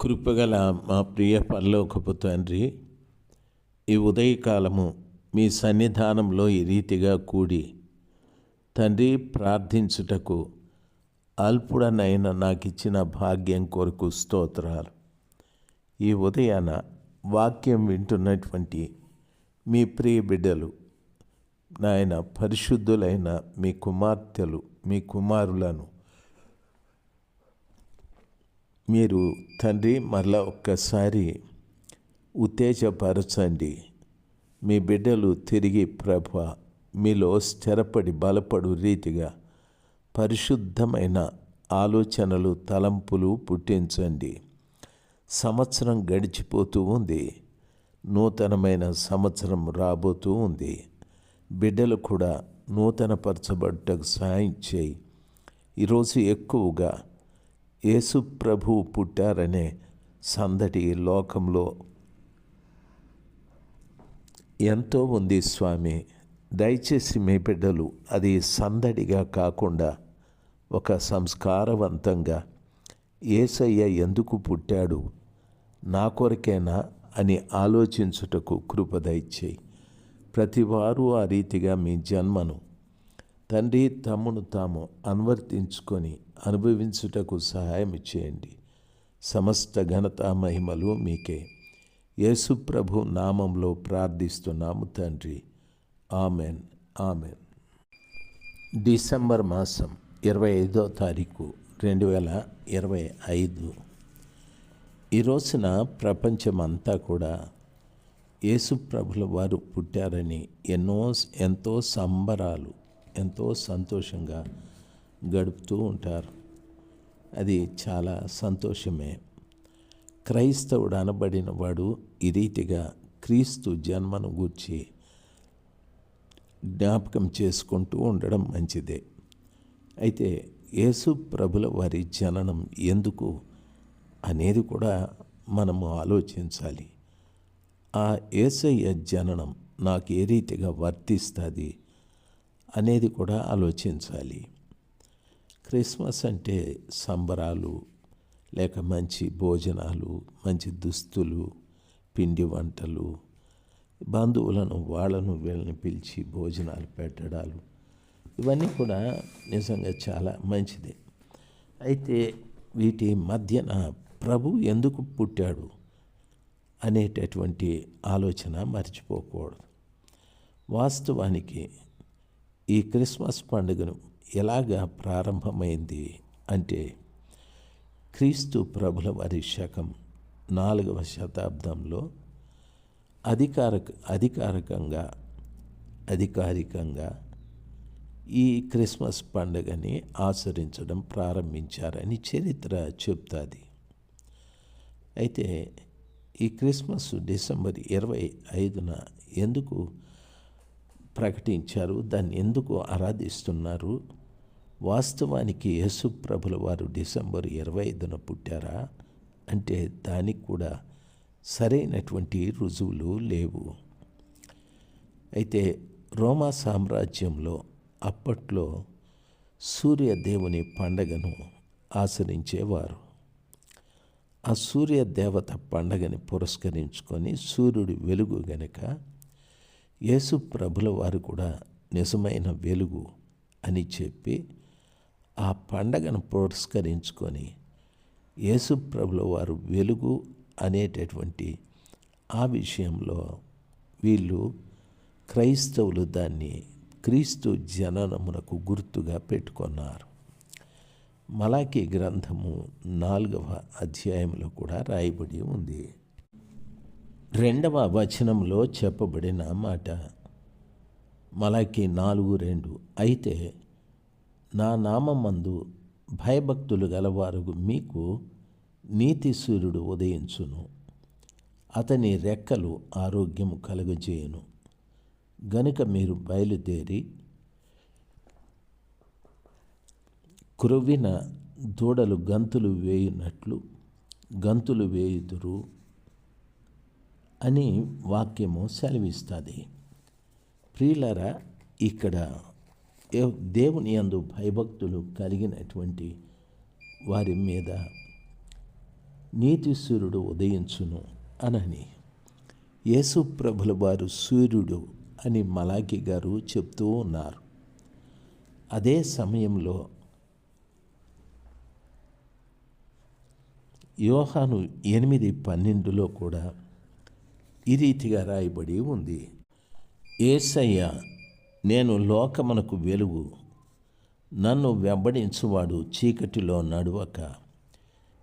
కృపగల మా ప్రియ పరలోకపు తండ్రి, ఈ ఉదయకాలము మీ సన్నిధానంలో ఈ రీతిగా కూడి తండ్రి ప్రార్థించుటకు అల్పుడనైన నాకు ఇచ్చిన భాగ్యం కొరకు స్తోత్రాలు. ఈ ఉదయాన వాక్యం వింటున్నటువంటి మీ ప్రియ బిడ్డలు, నాయన పరిశుద్ధులైన మీ కుమార్తెలు, మీ కుమారులను మీరు తండ్రి మరలా ఒక్కసారి ఉత్తేజపరచండి. మీ బిడ్డలు తిరిగి ప్రభ మీలో స్థిరపడి బలపడు రీతిగా పరిశుద్ధమైన ఆలోచనలు, తలంపులు పుట్టించండి. సంవత్సరం గడిచిపోతూ ఉంది, నూతనమైన సంవత్సరం రాబోతూ ఉంది. బిడ్డలు కూడా నూతనపరచబడుటకు సహాయం చేయి. ఈరోజు ఎక్కువగా యేసు ప్రభువు పుట్టారనే సందడి లోకంలో ఎంతో ఉంది స్వామి. దయచేసి మీ బిడ్డలు అది సందడిగా కాకుండా ఒక సంస్కారవంతంగా యేసయ్య ఎందుకు పుట్టాడు, నా కొరకేనా అని ఆలోచించుటకు కృప దయచేయి. ప్రతివారు ఆ రీతిగా మీ జన్మను తండ్రి తమ్మును తాము అనువర్తించుకొని అనుభవించుటకు సహాయం చేయండి. సమస్త ఘనత మహిమలు మీకే. యేసు ప్రభు నామంలో ప్రార్థిస్తున్నాము తండ్రి. Amen, amen. డిసెంబర్ మాసం 25వ తారీఖు 2025. ఈ రోజున ప్రపంచమంతా కూడా యేసు ప్రభుల వారు పుట్టారని ఎంతో సంబరాలు, ఎంతో సంతోషంగా గడుపుతూ ఉంటారు. అది చాలా సంతోషమే. క్రైస్తవుడు అనబడిన వాడు ఈ రీతిగా క్రీస్తు జన్మను గూర్చి జ్ఞాపకం చేసుకుంటూ ఉండడం మంచిదే. అయితే యేసు ప్రభుల వారి జననం ఎందుకు అనేది కూడా మనము ఆలోచించాలి. ఆ యేసయ్య జననం నాకు ఏ రీతిగా వర్తిస్తుంది అనేది కూడా ఆలోచించాలి. క్రిస్మస్ అంటే సంబరాలు, లేక మంచి భోజనాలు, మంచి దుస్తులు, పిండి వంటలు, బంధువులను వాళ్ళను వీళ్ళని పిలిచి భోజనాలు పెట్టడాలు, ఇవన్నీ కూడా నిజంగా చాలా మంచిది. అయితే వీటి మధ్యన ప్రభు ఎందుకు పుట్టాడు అనేటటువంటి ఆలోచన మర్చిపోకూడదు. వాస్తవానికి ఈ క్రిస్మస్ పండుగను ఎలాగా ప్రారంభమైంది అంటే, క్రీస్తు ప్రభుల వారి శకం 4వ శతాబ్దంలో అధికారికంగా ఈ క్రిస్మస్ పండుగని ఆచరించడం ప్రారంభించారని చరిత్ర చెప్తుంది. అయితే ఈ క్రిస్మస్ డిసెంబర్ 25న ఎందుకు ప్రకటించారు, దాన్ని ఎందుకు ఆరాధిస్తున్నారు? వాస్తవానికి యేసు ప్రభుల వారు డిసెంబర్ 25న పుట్టారా అంటే దానికి కూడా సరైనటువంటి రుజువులు లేవు. అయితే రోమా సామ్రాజ్యంలో అప్పట్లో సూర్యదేవుని పండగను ఆచరించేవారు. ఆ సూర్యదేవత పండగని పురస్కరించుకొని సూర్యుడి వెలుగు గనక యేసు ప్రభుల వారు కూడా నిజమైన వెలుగు అని చెప్పి ఆ పండగను పురస్కరించుకొని యేసు ప్రభుల వారు వెలుగు అనేటటువంటి ఆ విషయంలో వీళ్ళు క్రైస్తవులు దాన్ని క్రీస్తు జననమునకు గుర్తుగా పెట్టుకున్నారు. మలాకీ గ్రంథము 4వ అధ్యాయంలో కూడా రాయబడి ఉంది. 2వ వచనంలో చెప్పబడిన మాట మలాకీ 4:2, అయితే నా నామమందు భయభక్తులు గలవారు మీకు నీతి సూర్యుడు ఉదయించును, అతని రెక్కలు ఆరోగ్యము కలుగజేయును. గనుక మీరు బయలుదేరి క్రొవ్విన దూడలు గంతులు వేయునట్లు గంతులు వేయుదురు అని వాక్యము సెలవిస్తుంది. ప్రియులారా, ఇక్కడ దేవుని యందు భయభక్తులు కలిగినటువంటి వారి మీద నీతి సూర్యుడు ఉదయించును అనని. యేసు ప్రభుల వారు సూర్యుడు అని మలాకి గారు చెప్తూ ఉన్నారు. అదే సమయంలో యోహాను 8:12 కూడా ఈ రీతిగా రాయబడి ఉంది. యేసయ్య నేను లోకమునకు వెలుగు, నన్ను వెంబడించువాడు చీకటిలో నడవక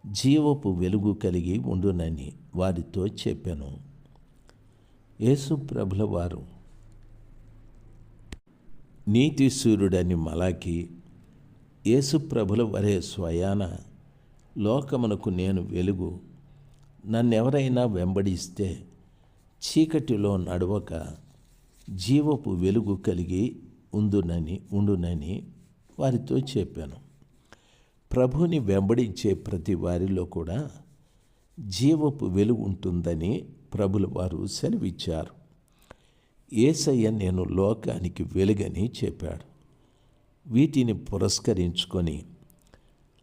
జీవపు వెలుగు కలిగి ఉండునని వారితో చెప్పాను. యేసు ప్రభుల వారు నీతి సూర్యుడని మలాకి, యేసు ప్రభుల వరే స్వయాన లోకమునకు నేను వెలుగు, నన్నెవరైనా వెంబడిస్తే చీకటిలో నడవక జీవపు వెలుగు కలిగి ఉండునని వారితో చెప్పాను. ప్రభుని వెంబడించే ప్రతి వారిలో కూడా జీవపు వెలుగు ఉంటుందని ప్రభుల వారు సెలవిచ్చారు. యేసయ్య నేను లోకానికి వెలుగని చెప్పాడు. వీటిని పురస్కరించుకొని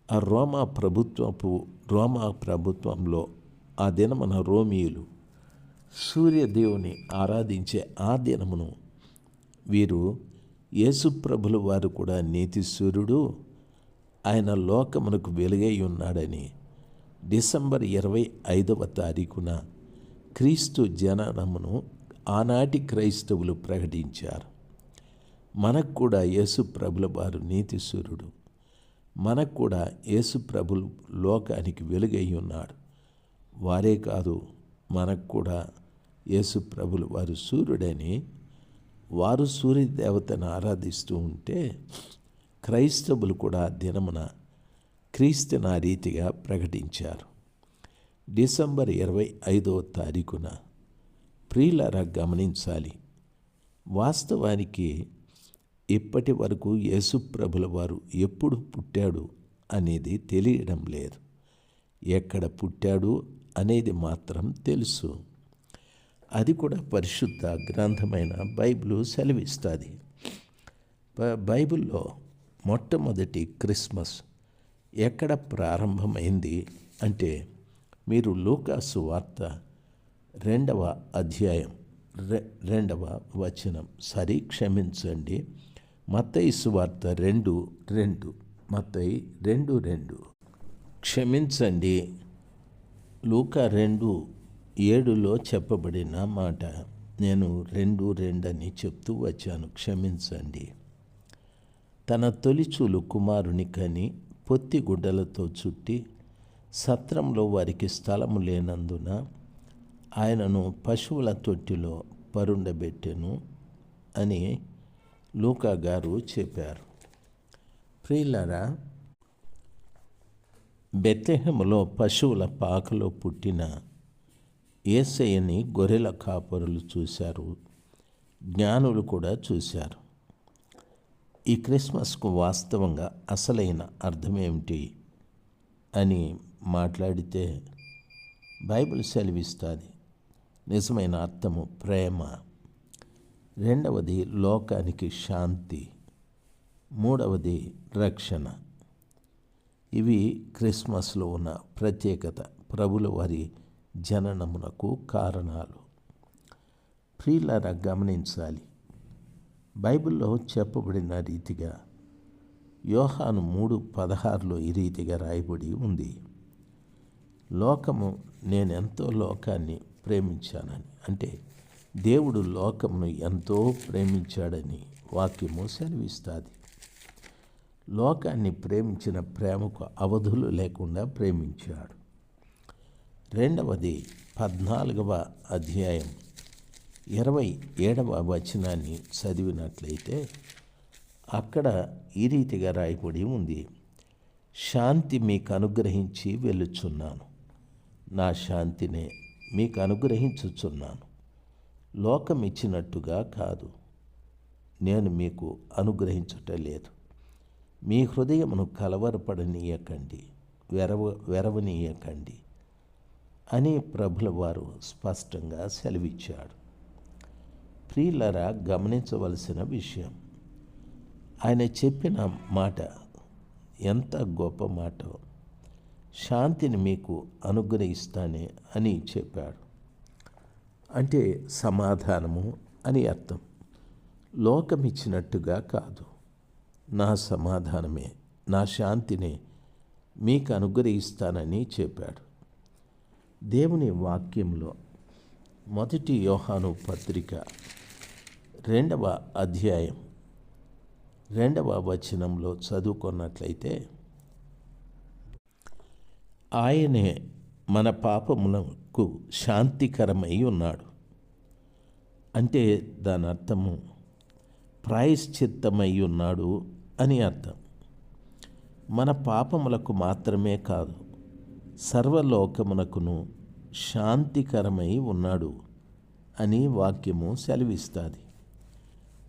ఆ రోమా ప్రభుత్వంలో ఆ దినమున రోమీయులు సూర్యదేవుని ఆరాధించే ఆ దినమును వీరు యేసు ప్రభుల వారు కూడా నీతి సూర్యుడు, ఆయన లోకమునకు వెలుగై ఉన్నాడని డిసెంబర్ 25వ తారీఖున క్రీస్తు జననమును ఆనాటి క్రైస్తవులు ప్రకటించారు. మనకు కూడా యేసు ప్రభుల వారు నీతి సూర్యుడు, మనకు కూడా యేసు ప్రభులు లోకానికి వెలుగై ఉన్నాడు. వారే కాదు, మనకు కూడా యేసు ప్రభులు వారు సూర్యుడని వారు సూర్యదేవతను ఆరాధిస్తూ ఉంటే క్రైస్తవులు కూడా దినమున క్రీస్తుని ఆ రీతిగా ప్రకటించారు. డిసెంబర్ 25వ తారీఖున ప్రియులారా గమనించాలి, వాస్తవానికి ఇప్పటి వరకు యేసు ప్రభుల వారు ఎప్పుడు పుట్టాడు అనేది తెలియడం లేదు. ఎక్కడ పుట్టాడు అనేది మాత్రం తెలుసు. అది కూడా పరిశుద్ధ గ్రంథమైన బైబిలు సెలవిస్తుంది. బైబిల్లో మొట్టమొదటి క్రిస్మస్ ఎక్కడ ప్రారంభమైంది అంటే మీరు లూకాసు వార్త 2వ అధ్యాయం 2వ వచనం, క్షమించండి, మత్తయి సువార్త 2:2, మత్తయి 2:2, క్షమించండి, లూకా 2:7లో చెప్పబడిన మాట నేను 2:2 అని చెప్తూ వచ్చాను, క్షమించండి. తన తొలిచూలు కుమారుని కని పొత్తి గుడ్డలతో చుట్టి సత్రంలో వారికి స్థలము లేనందున ఆయనను పశువుల తొట్టిలో పరుండబెట్టెను అని లూకా గారు చెప్పారు. ప్రియులారా, బెత్లెహేములో పశువుల పాకలో పుట్టిన యేసయ్యని గొర్రెల కాపరులు చూశారు, జ్ఞానులు కూడా చూశారు. ఈ క్రిస్మస్కు వాస్తవంగా అసలైన అర్థమేమిటి అని మాట్లాడితే బైబిల్ సెలవిస్తుంది. నిజమైన అర్థము ప్రేమ, రెండవది లోకానికి శాంతి, మూడవది రక్షణ. ఇవి క్రిస్మస్లో ఉన్న ప్రత్యేకత, ప్రభుల వారి జననమునకు కారణాలు. ప్రియులారా గమనించాలి, బైబిల్లో చెప్పబడిన రీతిగా యోహాను 3:16లో ఈ రీతిగా రాయబడి ఉంది, నేనెంతో లోకాన్ని ప్రేమించానని. అంటే దేవుడు లోకమును ఎంతో ప్రేమించాడని వాక్యము సెలవిస్తుంది. లోకాన్ని ప్రేమించిన ప్రేమకు అవధులు లేకుండా ప్రేమించాడు. రెండవది 14వ అధ్యాయం 27వ వచనాన్ని చదివినట్లయితే అక్కడ ఈ రీతిగా రాయబడి ఉంది, శాంతి మీకు అనుగ్రహించి వెళ్ళుచున్నాను, నా శాంతినే మీకు అనుగ్రహించుచున్నాను, లోకం ఇచ్చినట్టుగా కాదు, నేను మీకు అనుగ్రహించటలేదు. మీ హృదయమును కలవరపడనీయకండి, వెరవనీయకండి అని ప్రభుల వారు స్పష్టంగా సెలవిచ్చాడు. ప్రియులారా గమనించవలసిన విషయం, ఆయన చెప్పిన మాట ఎంత గొప్ప మాట. శాంతిని మీకు అనుగ్రహిస్తానే అని చెప్పాడు. అంటే సమాధానము అని అర్థం. లోకం ఇచ్చినట్టుగా కాదు, నా సమాధానమే, నా శాంతినే మీకు అనుగ్రహిస్తానని చెప్పాడు. దేవుని వాక్యంలో 1 యోహాను పత్రిక 2వ అధ్యాయం 2వ వచనంలో చదువుకున్నట్లయితే, ఆయనే మన పాపములకు శాంతికరమై ఉన్నాడు. అంటే దాని అర్థము ప్రాయశ్చిత్తమై ఉన్నాడు అని అర్థం. మన పాపములకు మాత్రమే కాదు, సర్వలోకమునకును శాంతికరమై ఉన్నాడు అని వాక్యము సెలవిస్తుంది.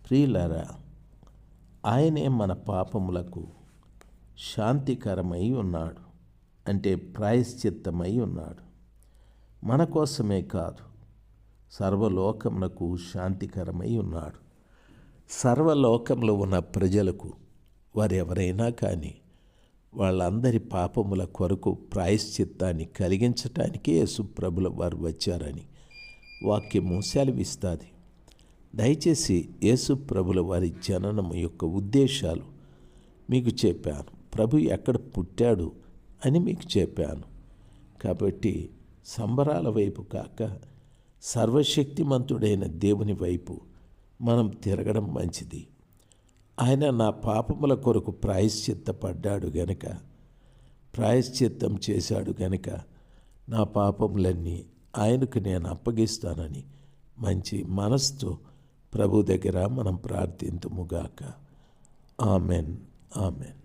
ప్రియులారా, ఆయనే మన పాపములకు శాంతికరమై ఉన్నాడు, అంటే ప్రాయశ్చిత్తమై ఉన్నాడు. మన కోసమే కాదు, సర్వలోకమునకు శాంతికరమై ఉన్నాడు. సర్వలోకంలో ఉన్న ప్రజలకు, వారెవరైనా కానీ, వాళ్ళందరి పాపముల కొరకు ప్రాయశ్చిత్తాన్ని కలిగించటానికే యేసుప్రభుల వారు వచ్చారని వాక్యము సెలవిస్తుంది. దయచేసి యేసుప్రభుల వారి జననము యొక్క ఉద్దేశాలు మీకు చెప్పాను. ప్రభు ఎక్కడ పుట్టాడు అని మీకు చెప్పాను. కాబట్టి సంబరాల వైపు కాక సర్వశక్తిమంతుడైన దేవుని వైపు మనం తిరగడం మంచిది. ఆయన నా పాపముల కొరకు ప్రాయశ్చిత్తపడ్డాడు గనుక, ప్రాయశ్చిత్తం చేశాడు గనుక నా పాపములన్నీ ఆయనకు నేను అప్పగిస్తానని మంచి మనసుతో ప్రభు దగ్గర మనం ప్రార్థింతుముగాక. Amen, amen.